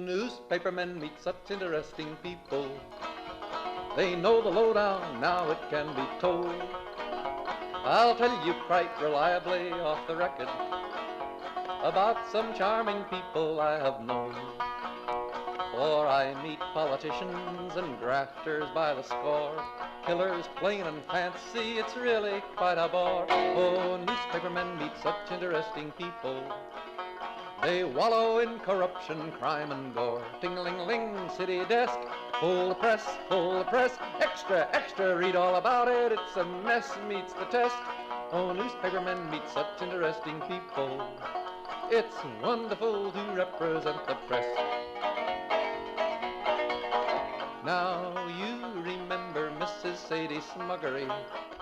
newspapermen meet such interesting people. They know the lowdown, now it can be told. I'll tell you quite reliably off the record about some charming people I have known. For I meet politicians and grafters by the score, killers plain and fancy, it's really quite a bore. Oh, newspapermen meet such interesting people. They wallow in corruption, crime and gore. Ting-a-ling-a-ling, city desk, full the press, extra, extra, read all about it, it's a mess, meets the test. Oh, newspapermen meet such interesting people. It's wonderful to represent the press. Now you remember Mrs. Sadie Smuggery.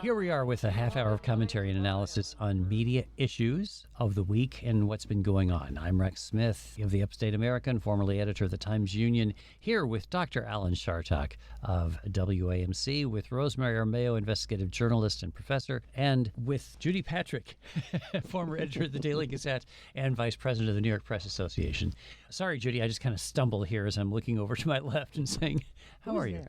Here we are with a half hour of commentary and analysis on media issues of the week and what's been going on. I'm Rex Smith of the Upstate American, formerly editor of the Times-Union, here with Dr. Alan Chartock of WAMC, with Rosemary Armeo, investigative journalist and professor, and with Judy Patrick, former editor of the Daily Gazette and vice president of the New York Press Association. Sorry, Judy, I just kind of stumble here as I'm looking over to my left and saying, how are you?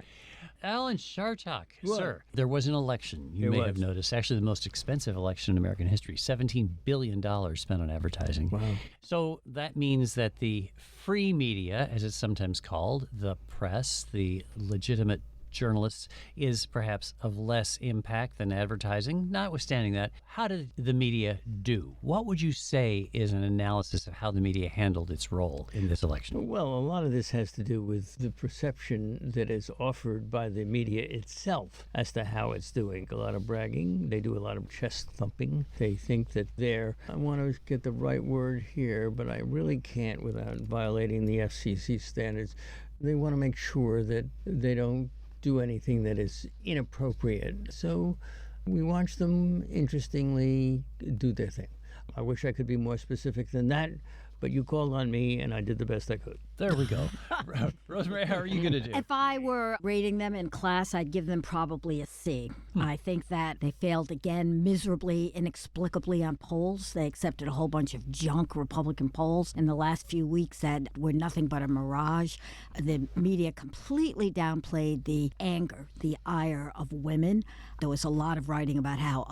Alan Chartock, sir, there was an election. You may have noticed, actually the most expensive election in American history, $17 billion spent on advertising. Wow. So that means that the free media, as it's sometimes called, the press, the legitimate journalists, is perhaps of less impact than advertising. Notwithstanding that, how did the media do? What would you say is an analysis of how the media handled its role in this election? Well, a lot of this has to do with the perception that is offered by the media itself as to how it's doing. A lot of bragging. They do a lot of chest thumping. They think that I want to get the right word here, but I really can't without violating the FCC standards. They want to make sure that they don't do anything that is inappropriate. So we watch them, interestingly, do their thing. I wish I could be more specific than that, but you called on me and I did the best I could. There we go. Rosemary, how are you going to do? If I were rating them in class, I'd give them probably a C. I think that they failed again miserably, inexplicably on polls. They accepted a whole bunch of junk Republican polls in the last few weeks that were nothing but a mirage. The media completely downplayed the anger, the ire of women. There was a lot of writing about how,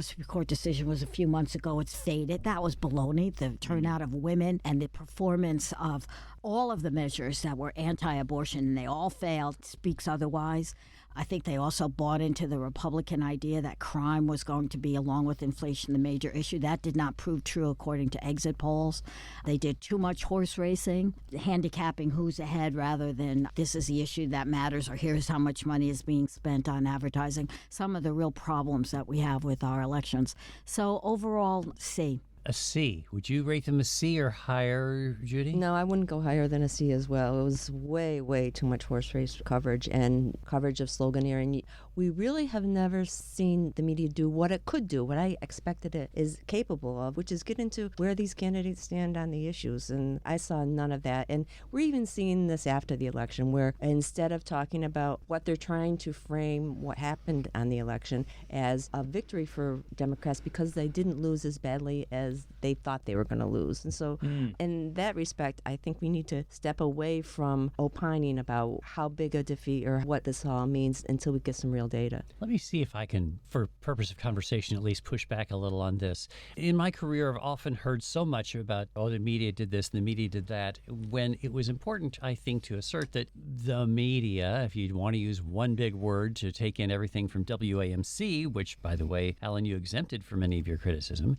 Supreme Court decision was a few months ago, it's faded. That was baloney. The turnout of women and the performance of all of the measures that were anti-abortion, and they all failed, speaks otherwise. I think they also bought into the Republican idea that crime was going to be, along with inflation, the major issue. That did not prove true according to exit polls. They did too much horse racing, handicapping who's ahead rather than this is the issue that matters or here's how much money is being spent on advertising. Some of the real problems that we have with our elections. So overall, C. A C. Would you rate them a C or higher, Judy? No, I wouldn't go higher than a C as well. It was way, way too much horse race coverage and coverage of sloganeering. We really have never seen the media do what it could do, what I expected it is capable of, which is get into where these candidates stand on the issues. And I saw none of that. And we're even seeing this after the election, where instead of talking about what they're trying to frame what happened on the election as a victory for Democrats because they didn't lose as badly as they thought they were going to lose. And so in that respect, I think we need to step away from opining about how big a defeat or what this all means until we get some real data. Let me see if I can, for purpose of conversation, at least push back a little on this. In my career, I've often heard so much about, the media did this, the media did that, when it was important, I think, to assert that the media, if you want to use one big word to take in everything from WAMC, which, by the way, Alan, you exempted from any of your criticism,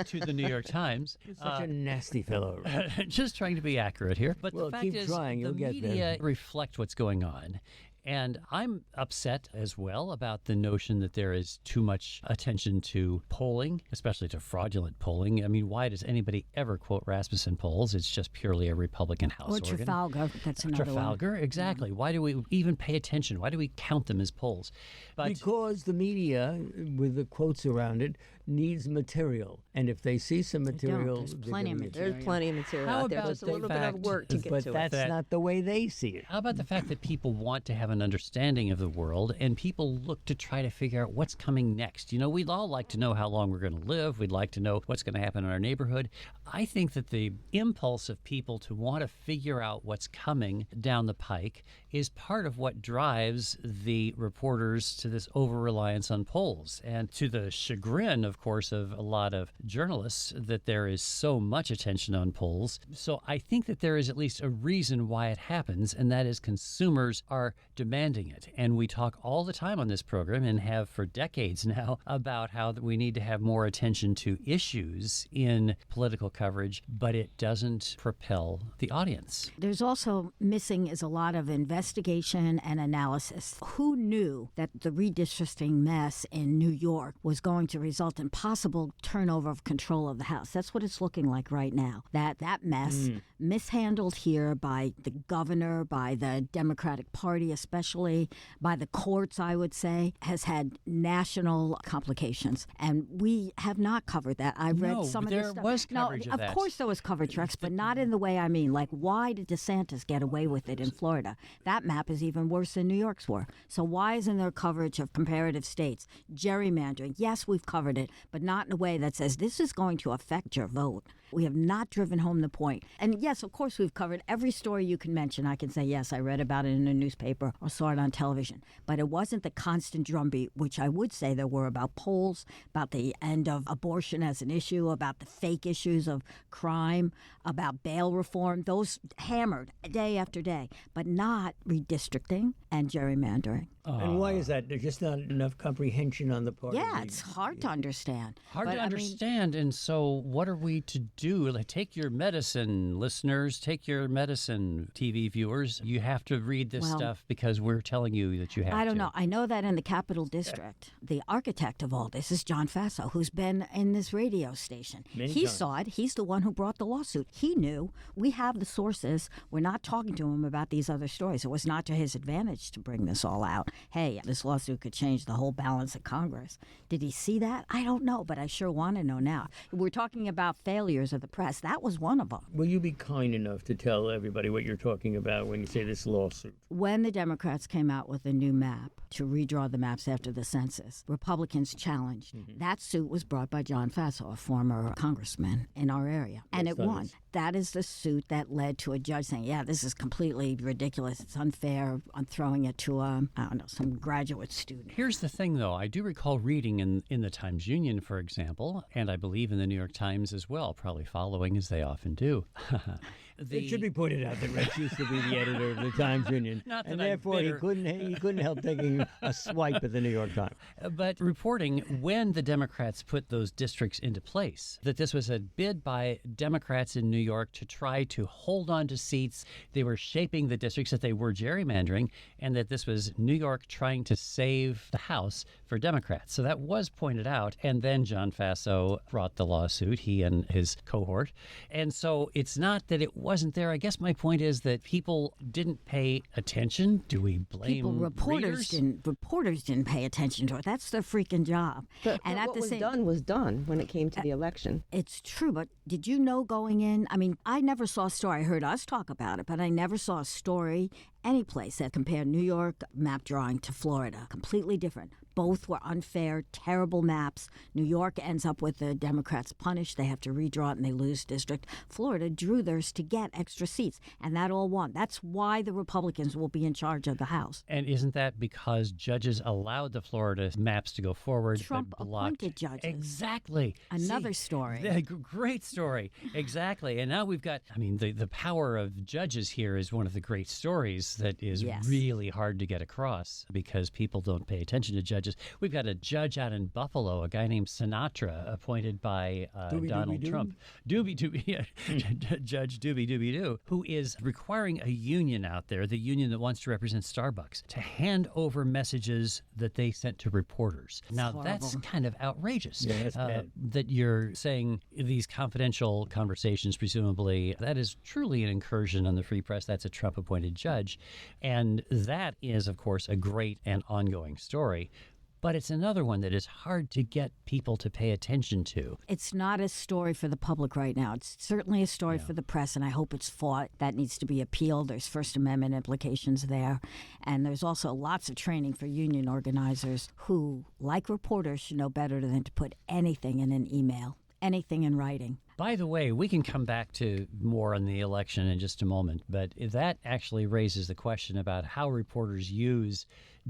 to the New York Times. You're such a nasty fellow. Just trying to be accurate here. But well, the fact keep is, trying. You'll the get media there. reflect what's going on. And I'm upset as well about the notion that there is too much attention to polling, especially to fraudulent polling. I mean, why does anybody ever quote Rasmussen polls? It's just purely a Republican House organ. Or Trafalgar, that's another Trafalgar, one. exactly. Why do we even pay attention? Why do we count them as polls? Because the media, with the quotes around it, needs material. And if they see some material, There's they're plenty gonna of get- There's plenty of material How out there. about Just a the little bit of fact work to get But to that's it. not the way they see it. How about the fact that people want to have an understanding of the world and people look to try to figure out what's coming next? You know, we'd all like to know how long we're going to live. We'd like to know what's going to happen in our neighborhood. I think that the impulse of people to want to figure out what's coming down the pike is part of what drives the reporters to this over-reliance on polls. And to the chagrin, of course, of a lot of journalists, that there is so much attention on polls. So I think that there is at least a reason why it happens, and that is consumers are demanding it. And we talk all the time on this program, and have for decades now, about how that we need to have more attention to issues in political coverage, but it doesn't propel the audience. There's also missing is a lot of investigation and analysis. Who knew that the redistricting mess in New York was going to result in possible turnover of control of the House? That's what it's looking like right now. That mess, mishandled here by the governor, by the Democratic Party especially, by the courts, I would say, has had national complications. And we have not covered that. I read No, some of there this stuff. was coverage of that. Of course there was coverage, Rex, but not in the way I mean. Like, why did DeSantis get away with it in Florida? That map is even worse than New York's were. So why isn't there coverage of comparative states? Gerrymandering, yes, we've covered it, but not in a way that says this is going to affect your vote. We have not driven home the point. And yes, of course, we've covered every story you can mention. I can say, yes, I read about it in a newspaper or saw it on television. But it wasn't the constant drumbeat, which I would say there were about polls, about the end of abortion as an issue, about the fake issues of crime, about bail reform. Those hammered day after day, but not redistricting and gerrymandering. And why is that? There's just not enough comprehension on the part of Yeah, the- it's hard to understand. Hard But, to I mean, understand. And so, what are we to do? Like, take your medicine, listeners. Take your medicine, TV viewers. You have to read this Well, stuff because we're telling you that you have to. I don't know. I know that in the Capital District, the architect of all this is John Faso, who's been in this radio station. Many He times. saw it. He's the one who brought the lawsuit. He knew. We have the sources. We're not talking to him about these other stories. It was not to his advantage to bring this all out. Hey, this lawsuit could change the whole balance of Congress. Did he see that? I don't know, but I sure want to know now. We're talking about failures of the press. That was one of them. Will you be kind enough to tell everybody what you're talking about when you say this lawsuit? When the Democrats came out with a new map to redraw the maps after the census, Republicans challenged. That suit was brought by John Faso, a former congressman in our area, and it that won. is. That is the suit that led to a judge saying, yeah, this is completely ridiculous. It's unfair. I'm throwing it to, I don't know, some graduate student. Here's the thing, though. I do recall reading in the Times-Union, for example, and I believe in the New York Times as well, probably following as they often do. It should be pointed out that Rex used to be the editor of the Times-Union, Not that and I'm therefore he bitter. couldn't help taking a swipe at the New York Times. But reporting when the Democrats put those districts into place, that this was a bid by Democrats in New York to try to hold on to seats. They were shaping the districts, that they were gerrymandering, and that this was New York trying to save the House for Democrats. So that was pointed out. And then John Faso brought the lawsuit, he and his cohort. And so it's not that it wasn't there. I guess my point is that people didn't pay attention. Do we blame readers? Reporters didn't pay attention to it. That's their freaking job. But and at what the was same done was done when it came to the election. It's true, but did you know going in? I mean, I never saw a story. I heard us talk about it, but I never saw a story any place that compared New York map drawing to Florida. Completely different. Both were unfair, terrible maps. New York ends up with the Democrats punished. They have to redraw it and they lose district. Florida drew theirs to get extra seats, and that all won. That's why the Republicans will be in charge of the House. And isn't that because judges allowed the Florida maps to go forward? Trump but blocked? appointed judges. Exactly. Another story. Great story. Exactly. And now we've got, I mean, the power of judges here is one of the great stories that is Yes. really hard to get across because people don't pay attention to judges. We've got a judge out in Buffalo, a guy named Sinatra, appointed by Donald Doobie-Doobie-Doo? Trump. Doobie-Doobie, yeah. Judge Doobie-Doobie-Doo, who is requiring a union out there, the union that wants to represent Starbucks, to hand over messages that they sent to reporters. Now, that's horrible. kind of outrageous. Yeah, that's bad. That you're saying these confidential conversations, presumably, that is truly an incursion on the free press. That's a Trump-appointed judge. And that is, of course, a great and ongoing story. but it's another one that is hard to get people to pay attention to. It's not a story for the public right now. It's certainly a story for the press, and I hope it's fought. That needs to be appealed. There's First Amendment implications there. And there's also lots of training for union organizers who, like reporters, should know better than to put anything in an email, anything in writing. By the way, we can come back to more on the election in just a moment, but that actually raises the question about how reporters use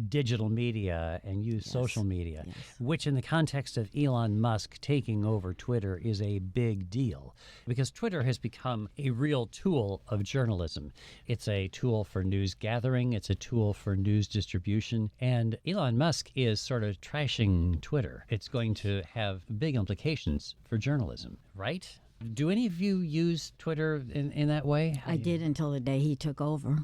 digital media and use social media, which in the context of Elon Musk taking over Twitter is a big deal because Twitter has become a real tool of journalism. It's a tool for news gathering. It's a tool for news distribution. And Elon Musk is sort of trashing Twitter. It's going to have big implications for journalism, right? Do any of you use Twitter in that way? I did until the day he took over.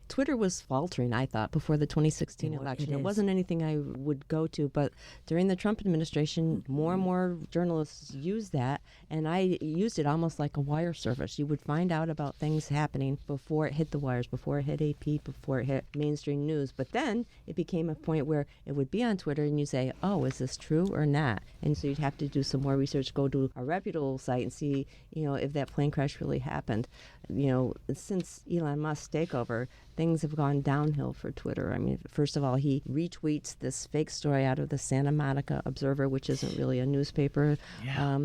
Twitter was faltering, I thought, before the 2016 election. It wasn't anything I would go to, but during the Trump administration, more and more journalists used that, and I used it almost like a wire service. You would find out about things happening before it hit the wires, before it hit AP, before it hit mainstream news. But then it became a point where it would be on Twitter, and you say, oh, is this true or not? And so you'd have to do some more research, go to a reputable site and see, if that plane crash really happened. Since Elon Musk's takeover, things have gone downhill for Twitter. I mean, first of all, he retweets this fake story out of the Santa Monica Observer, which isn't really a newspaper,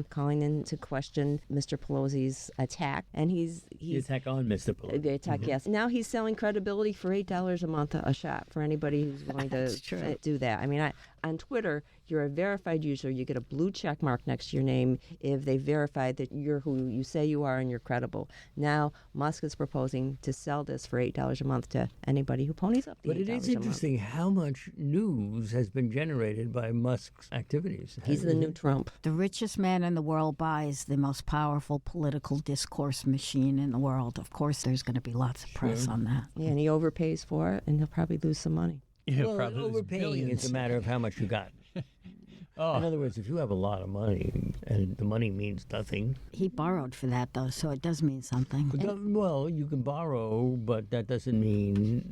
calling into question Mr. Pelosi's attack. And he's the attack on Mr. Pelosi. The attack, yes. Now he's selling credibility for $8 a month a shot for anybody who's willing to do that. I mean, on Twitter, you're a verified user. You get a blue check mark next to your name if they verified that you're who you say you are and you're credible. Now, Musk is proposing to sell this for $8 a month to anybody who ponies up the $8 But it is interesting how much news has been generated by Musk's activities. He's the new Trump. The richest man in the world buys the most powerful political discourse machine in the world. Of course, there's going to be lots of press on that. Yeah, and he overpays for it, and he'll probably lose some money. Well, overpaying is a matter of how much you got. In other words, if you have a lot of money and the money means nothing. He borrowed for that, though, so it does mean something. Well, you can borrow, but that doesn't mean,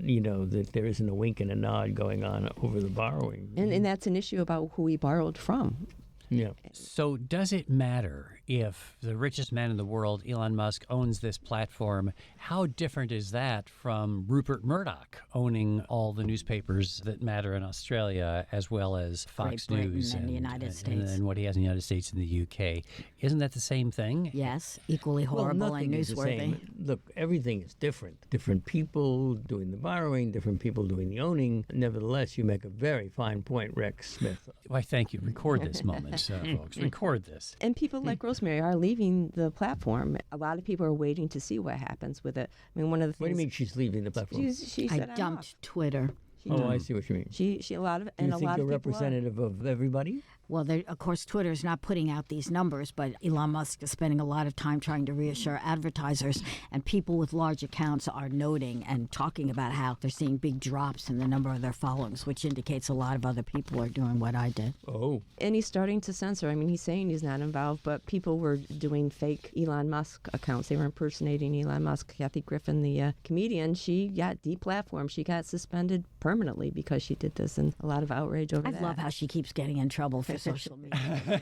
that there isn't a wink and a nod going on over the borrowing. And that's an issue about who he borrowed from. Yeah. So does it matter if the richest man in the world, Elon Musk, owns this platform? How different is that from Rupert Murdoch owning all the newspapers that matter in Australia, as well as Fox Great Britain News and the United States. and what he has in the United States and the UK? Isn't that the same thing? Yes, equally horrible and nothing is the newsworthy. same. Look, everything is different. Different people doing the borrowing, different people doing the owning. Nevertheless, you make a very fine point, Rex Smith. Why, thank you. Record this moment, folks. Record this. And people like Rosemary are leaving the platform. A lot of people are waiting to see what happens with it. I mean, one of the things... What do you mean she's leaving the platform? She I said, "I'm dumped off." Twitter. I see what you mean. She a lot of Do you and a think lot you're of people are. representative of everybody? Well, of course, Twitter is not putting out these numbers, but Elon Musk is spending a lot of time trying to reassure advertisers, and people with large accounts are noting and talking about how they're seeing big drops in the number of their followings, which indicates a lot of other people are doing what I did. Oh. And he's starting to censor. I mean, he's saying he's not involved, but people were doing fake Elon Musk accounts. They were impersonating Elon Musk. Kathy Griffin, the comedian, she got deplatformed. She got suspended permanently because she did this, and a lot of outrage over that. I love how she keeps getting in trouble for social media.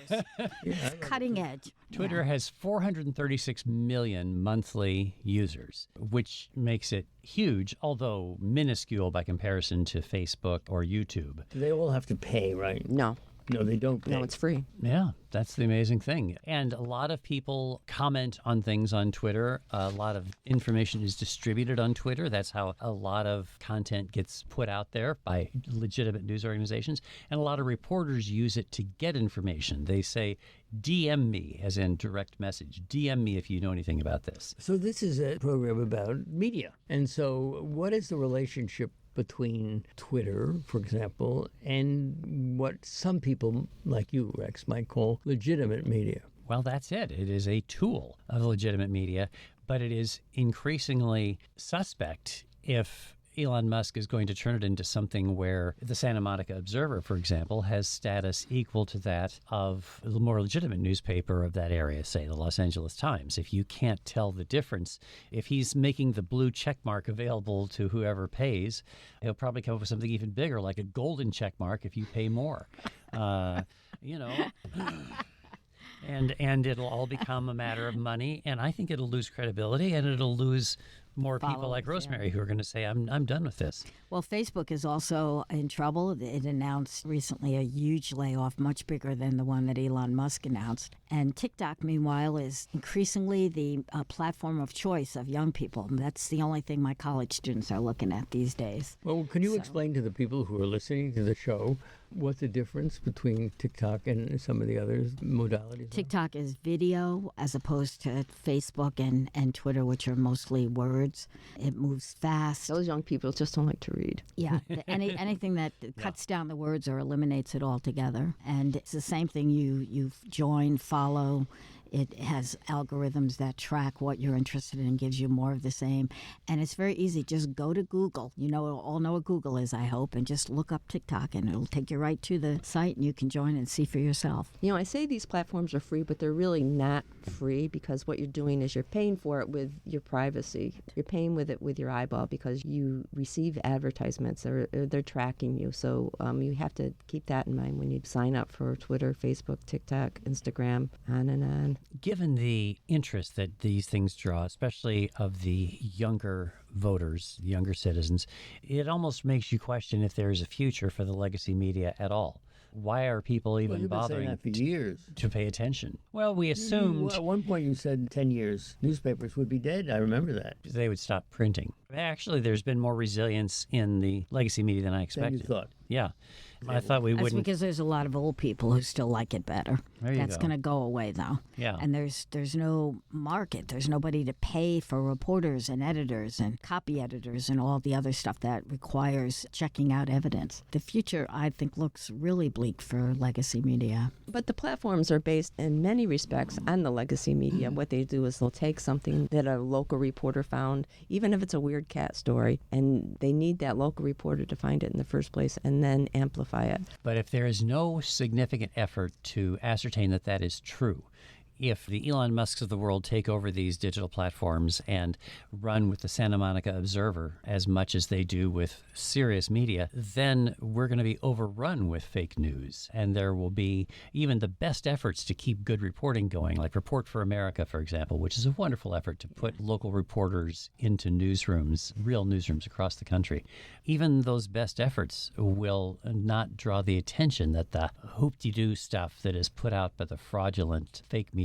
It's cutting edge. Twitter has 436 million monthly users, which makes it huge, although minuscule by comparison to Facebook or YouTube. Do they all have to pay, right? No. No, they don't pay. No, it's free. Yeah, that's the amazing thing. And a lot of people comment on things on Twitter. A lot of information is distributed on Twitter. That's how a lot of content gets put out there by legitimate news organizations. And a lot of reporters use it to get information. They say, DM me, as in direct message. DM me if you know anything about this. So this is a program about media. And so what is the relationship between Twitter, for example, and what some people like you, Rex, might call legitimate media? Well, that's it. It is a tool of legitimate media, but it is increasingly suspect if Elon Musk is going to turn it into something where the Santa Monica Observer, for example, has status equal to that of the more legitimate newspaper of that area, say the Los Angeles Times. If you can't tell the difference, if he's making the blue check mark available to whoever pays, he'll probably come up with something even bigger, like a golden check mark if you pay more. You know. And it'll all become a matter of money, and I think it'll lose credibility, and it'll lose more people like Rosemary who are going to say, I'm done with this. Well, Facebook is also in trouble. It announced recently a huge layoff, much bigger than the one that Elon Musk announced. And TikTok, meanwhile, is increasingly the platform of choice of young people. And that's the only thing my college students are looking at these days. Well, can you explain to the people who are listening to the show what the difference between TikTok and some of the other modalities? TikTok is video as opposed to Facebook and Twitter, which are mostly words. It moves fast. Those young people just don't like to read. Yeah, anything that cuts down the words or eliminates it altogether. And it's the same thing. You join, follow. It has algorithms that track what you're interested in and gives you more of the same. And it's very easy. Just go to Google. You know, all know what Google is, I hope, and just look up TikTok, and it'll take you right to the site, and you can join and see for yourself. You know, I say these platforms are free, but they're really not free, because what you're doing is you're paying for it with your privacy. You're paying with it with your eyeball, because you receive advertisements, or they're tracking you. So you have to keep that in mind when you sign up for Twitter, Facebook, TikTok, Instagram, on and on. Given the interest that these things draw, especially of the younger voters, younger citizens, it almost makes you question if there is a future for the legacy media at all. Why are people even you've been saying bothering that for years to pay attention? Well, we assumed At one point you said 10 years newspapers would be dead. I remember that. they would stop printing. Actually, there's been more resilience in the legacy media than I Then expected. you thought. Yeah. I thought we That's wouldn't. because there's a lot of old people who still like it better. There you That's go. going to go away, though. Yeah. And there's no market. There's nobody to pay for reporters and editors and copy editors and all the other stuff that requires checking out evidence. The future, I think, looks really bleak for legacy media. But the platforms are based in many respects on the legacy media. What they do is they'll take something that a local reporter found, even if it's a weird cat story, and they need that local reporter to find it in the first place and then amplify it. But if there is no significant effort to ascertain that that is true, if the Elon Musks of the world take over these digital platforms and run with the Santa Monica Observer as much as they do with serious media, then we're going to be overrun with fake news. And there will be even the best efforts to keep good reporting going, like Report for America, for example, which is a wonderful effort to put local reporters into newsrooms, real newsrooms across the country. Even those best efforts will not draw the attention that the hoop-de-doo stuff that is put out by the fraudulent fake media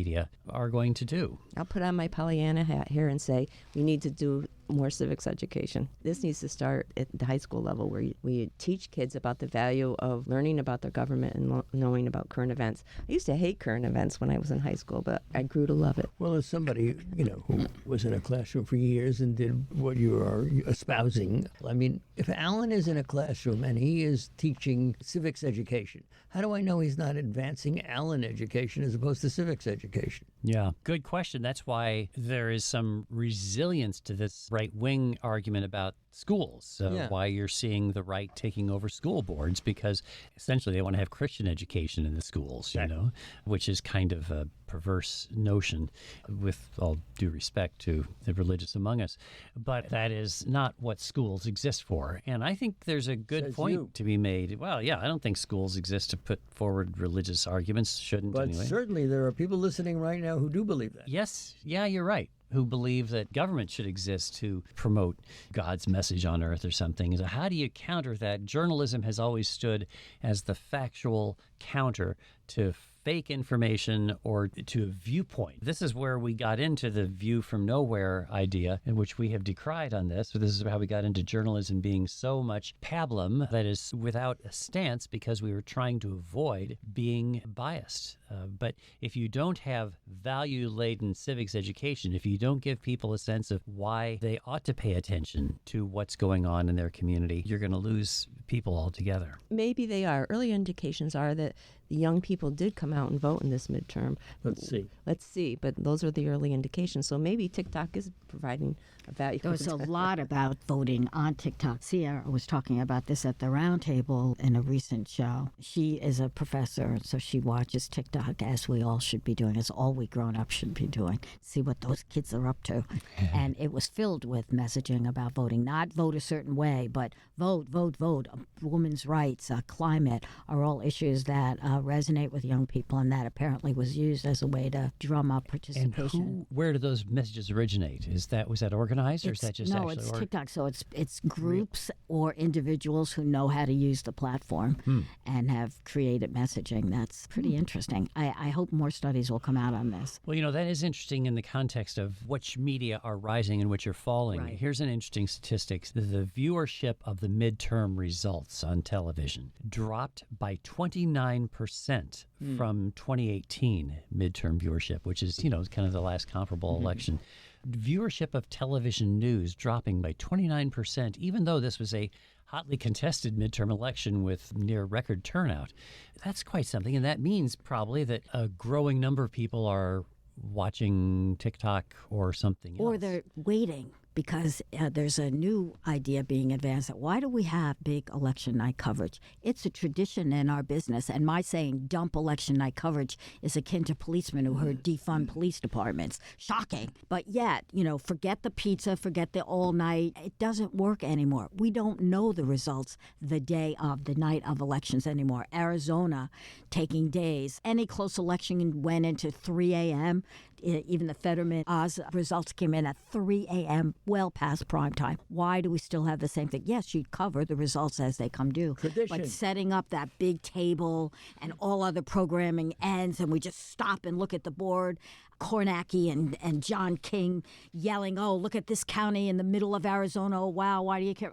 are going to do. I'll put on my Pollyanna hat here and say we need to do more civics education. This needs to start at the high school level, where we teach kids about the value of learning about their government and knowing about current events. I used to hate current events when I was in high school, but I grew to love it. Well, as somebody, who was in a classroom for years and did what you are espousing, I mean, if Alan is in a classroom and he is teaching civics education, how do I know he's not advancing Alan education as opposed to civics education? Yeah, good question. That's why there is some resilience to this right-wing argument about schools, why you're seeing the right taking over school boards, because essentially they want to have Christian education in the schools, which is kind of a perverse notion, with all due respect to the religious among us. But that is not what schools exist for. And I think there's a good point to be made. Well, yeah, I don't think schools exist to put forward religious arguments, shouldn't But anyway. certainly there are people listening right now who do believe that. Yes, yeah, you're right. Who believe that government should exist to promote God's message on earth or something. So how do you counter that? Journalism has always stood as the factual counter to fake information or to a viewpoint. This is where we got into the view from nowhere idea, in which we have decried on this. So this is how we got into journalism being so much pablum, that is without a stance, because we were trying to avoid being biased. But if you don't have value-laden civics education, if you don't give people a sense of why they ought to pay attention to what's going on in their community, you're going to lose people altogether. Maybe they are. Early indications are that the young people did come out and vote in this midterm. Let's see. But those are the early indications. So maybe TikTok is providing a value. There was a lot about voting on TikTok. Sierra was talking about this at the roundtable in a recent show. She is a professor, so she watches TikTok, as we all should be doing, as all we grown-ups should be doing, see what those kids are up to. And it was filled with messaging about voting. Not vote a certain way, but vote, vote, vote. Women's rights, climate are all issues that resonate with young people, and that apparently was used as a way to drum up participation. And where do those messages originate? Was that organized, or is that just no? actually It's TikTok. So it's groups or individuals who know how to use the platform and have created messaging. That's pretty interesting. I hope more studies will come out on this. Well, that is interesting in the context of which media are rising and which are falling. Right. Here's an interesting statistic. The viewership of the midterm results on television dropped by 29% from 2018 midterm viewership, which is, kind of the last comparable election. Viewership of television news dropping by 29%, even though this was a hotly contested midterm election with near record turnout. That's quite something, and that means probably that a growing number of people are watching TikTok or something else. Or they're waiting because there's a new idea being advanced. Why do we have big election night coverage? It's a tradition in our business, and my saying dump election night coverage is akin to policemen who heard defund police departments. Shocking. But yet, forget the pizza, forget the all night. It doesn't work anymore. We don't know the results the night of elections anymore. Arizona taking days. Any close election went into 3 a.m. Even the Fetterman Oz results came in at 3 a.m., well past prime time. Why do we still have the same thing? Yes, you'd cover the results as they come due. Tradition. But setting up that big table and all other programming ends and we just stop and look at the board. Kornacki and John King yelling, "Oh, look at this county in the middle of Arizona. Oh, wow, why do you care?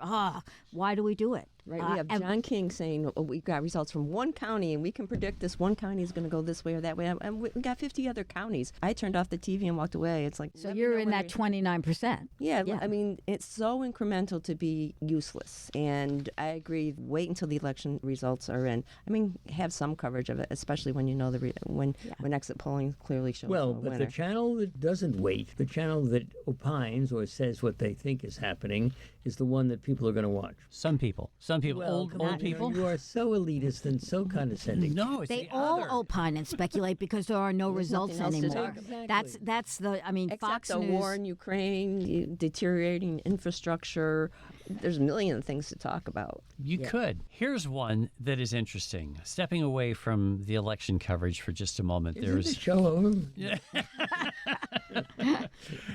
Why do we do it?" Right, we have John King saying, we've got results from one county, and we can predict this one county is going to go this way or that way. And we got 50 other counties. I turned off the TV and walked away. It's like... So you're in that 29%. Yeah, I mean, it's so incremental to be useless. And I agree, wait until the election results are in. I mean, have some coverage of it, especially when you know when exit polling clearly shows a winner. But the channel that doesn't wait, the channel that opines or says what they think is happening, is the one that people are going to watch. Some people, Well, old people. You are so elitist and so condescending. No, it's They the all other. opine and speculate because there are no There's results nothing else to anymore. talk about. That's the. I mean, Except Fox the News. war in Ukraine, deteriorating infrastructure. There's a million things to talk about. You could. Here's one that is interesting. Stepping away from the election coverage for just a moment, Isn't the show over?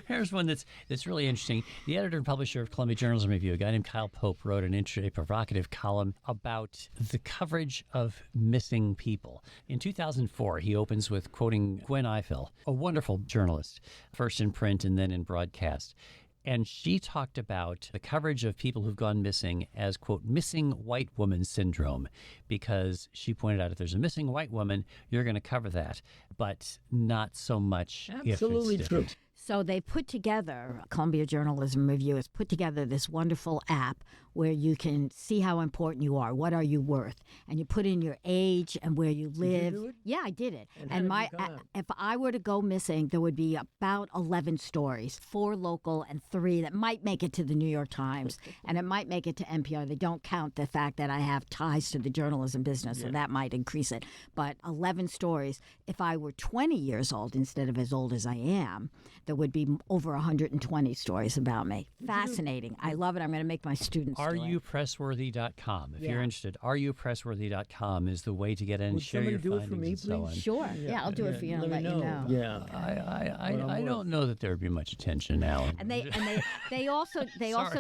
Here's one that's really interesting. The editor and publisher of Columbia Journalism Review, a guy named Kyle Pope, wrote a provocative column about the coverage of missing people. In 2004, he opens with quoting Gwen Ifill, a wonderful journalist, first in print and then in broadcast. And she talked about the coverage of people who've gone missing as, quote, missing white woman syndrome, because she pointed out if there's a missing white woman, you're going to cover that, but not so much Absolutely if it's true. different. So they put together, Columbia Journalism Review has put together this wonderful app where you can see how important you are. What are you worth? And you put in your age and where you live. do it? Yeah, I did it. And how did you come out? if I were to go missing, there would be about 11 stories, 4 local and 3 that might make it to the New York Times, and it might make it to NPR. They don't count the fact that I have ties to the journalism business, so that might increase it. But 11 stories. If I were 20 years old instead of as old as I am, there would be over 120 stories about me. Fascinating. I love it. I'm going to make my students do it. RUpressworthy.com. If you're Yeah. interested, RUpressworthy.com is the way to get in, Would share somebody your do it findings for me, and so on. please? Sure. Yeah, I'll do it for you and let you know. Yeah. I don't know that there would be much attention now. And they also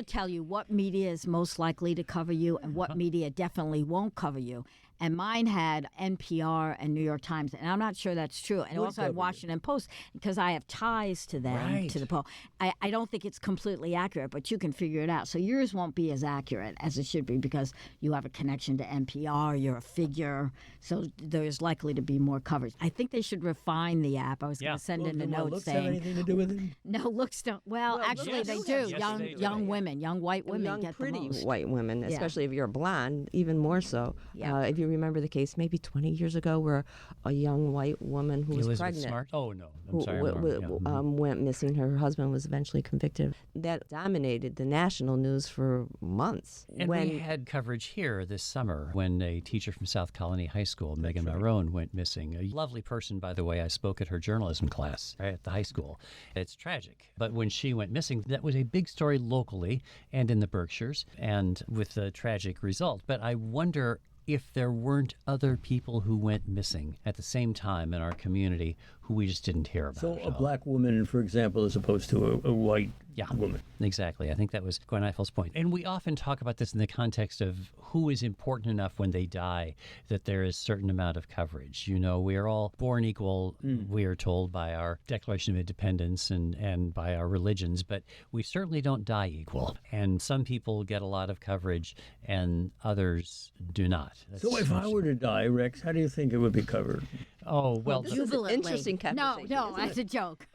tell you what media is most likely to cover you and what media definitely won't cover you. And mine had NPR and New York Times, and I'm not sure that's true. And Would also had cover you. Washington Post because I have ties to them, Right. to the poll. I don't think it's completely accurate, but you can figure it out. So yours won't be as accurate as it should be because you have a connection to NPR, you're a figure, so there's likely to be more coverage. I think they should refine the app. I was going Yeah. to send Well, in a do my note looks have saying, anything to do with it? no, looks don't. Well, actually, yes, they yes, do. yes, young they do. young women, young white women Young, get pretty the most. white women, especially if you're blonde, even more so. Yeah. If you remember the case maybe 20 years ago where a young white woman who was Elizabeth pregnant Smart? Oh, no. I'm who sorry. I'm wrong. Yeah. went missing. Her husband was eventually convicted. That dominated the national news for months. And we had coverage here this summer when a teacher from South Colony High School, Megan Marone, went missing. A lovely person, by the way. I spoke at her journalism class at the high school. It's tragic. But when she went missing, that was a big story locally and in the Berkshires, and with a tragic result. But I wonder if there weren't other people who went missing at the same time in our community who we just didn't hear about. So at a all. black woman, for example, as opposed to a white woman. Exactly. I think that was Gwen Eiffel's point. And we often talk about this in the context of who is important enough when they die that there is a certain amount of coverage. You know, we are all born equal, we are told by our Declaration of Independence and by our religions, but we certainly don't die equal. And some people get a lot of coverage and others do not. That's So if I were to die, Rex, how do you think it would be covered? Oh, well, This is an Jubilantly. interesting conversation. No, isn't that's a joke.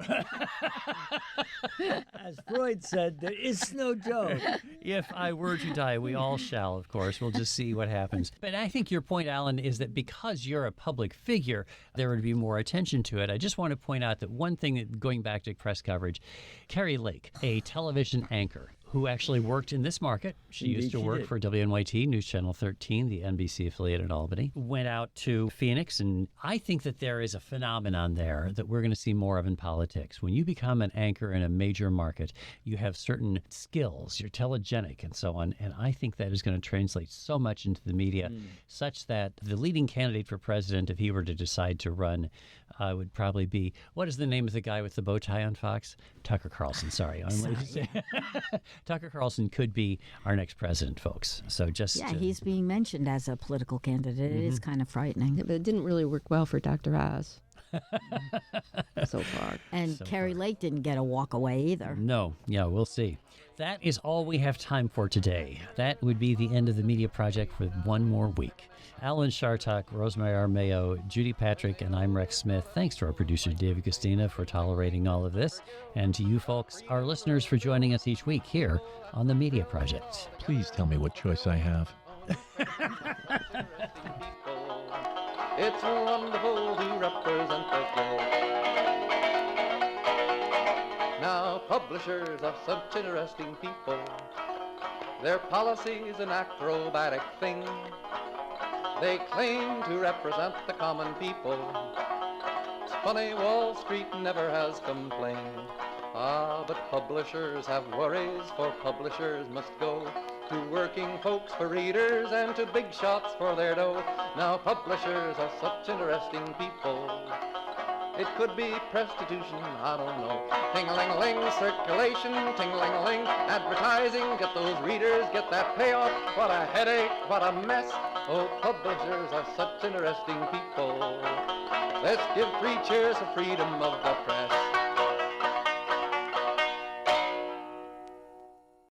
As Freud said, there is no joke. if I were to die, we all shall, of course. We'll just see what happens. But I think your point, Alan, is that because you're a public figure, there would be more attention to it. I just want to point out that one thing, that going back to press coverage, Carrie Lake, a television anchor who actually worked in this market. She used to work for WNYT, News Channel 13, the NBC affiliate in Albany, went out to Phoenix, and I think that there is a phenomenon there that we're going to see more of in politics. When you become an anchor in a major market, you have certain skills, you're telegenic and so on, and I think that is going to translate so much into the media, such that the leading candidate for president, if he were to decide to run, would probably be, what is the name of the guy with the bow tie on Fox? Tucker Carlson, sorry. Tucker Carlson could be our next president, folks. So just... Yeah, he's being mentioned as a political candidate. It is kind of frightening. Yeah, but it didn't really work well for Dr. Oz so far. And Carrie Lake didn't get a walk away either. No. Yeah, we'll see. That is all we have time for today. That would be the end of the Media Project for one more week. Alan Shartok, Rosemary Armeo, Judy Patrick, and I'm Rex Smith. Thanks to our producer, David Castina, for tolerating all of this. And to you folks, our listeners, for joining us each week here on the Media Project. Please tell me what choice I have. It's wonderful to represent the flag. Now, publishers are such interesting people. Their policy's an acrobatic thing. They claim to represent the common people. It's funny, Wall Street never has complained. Ah, but publishers have worries, for publishers must go to working folks for readers and to big shots for their dough. Now, publishers are such interesting people. It could be prostitution, I don't know. Ting-a-ling-a-ling, circulation, ting-a-ling-a-ling, advertising, get those readers, get that payoff. What a headache, what a mess. Oh, publishers are such interesting people. Let's give 3 cheers for freedom of the press.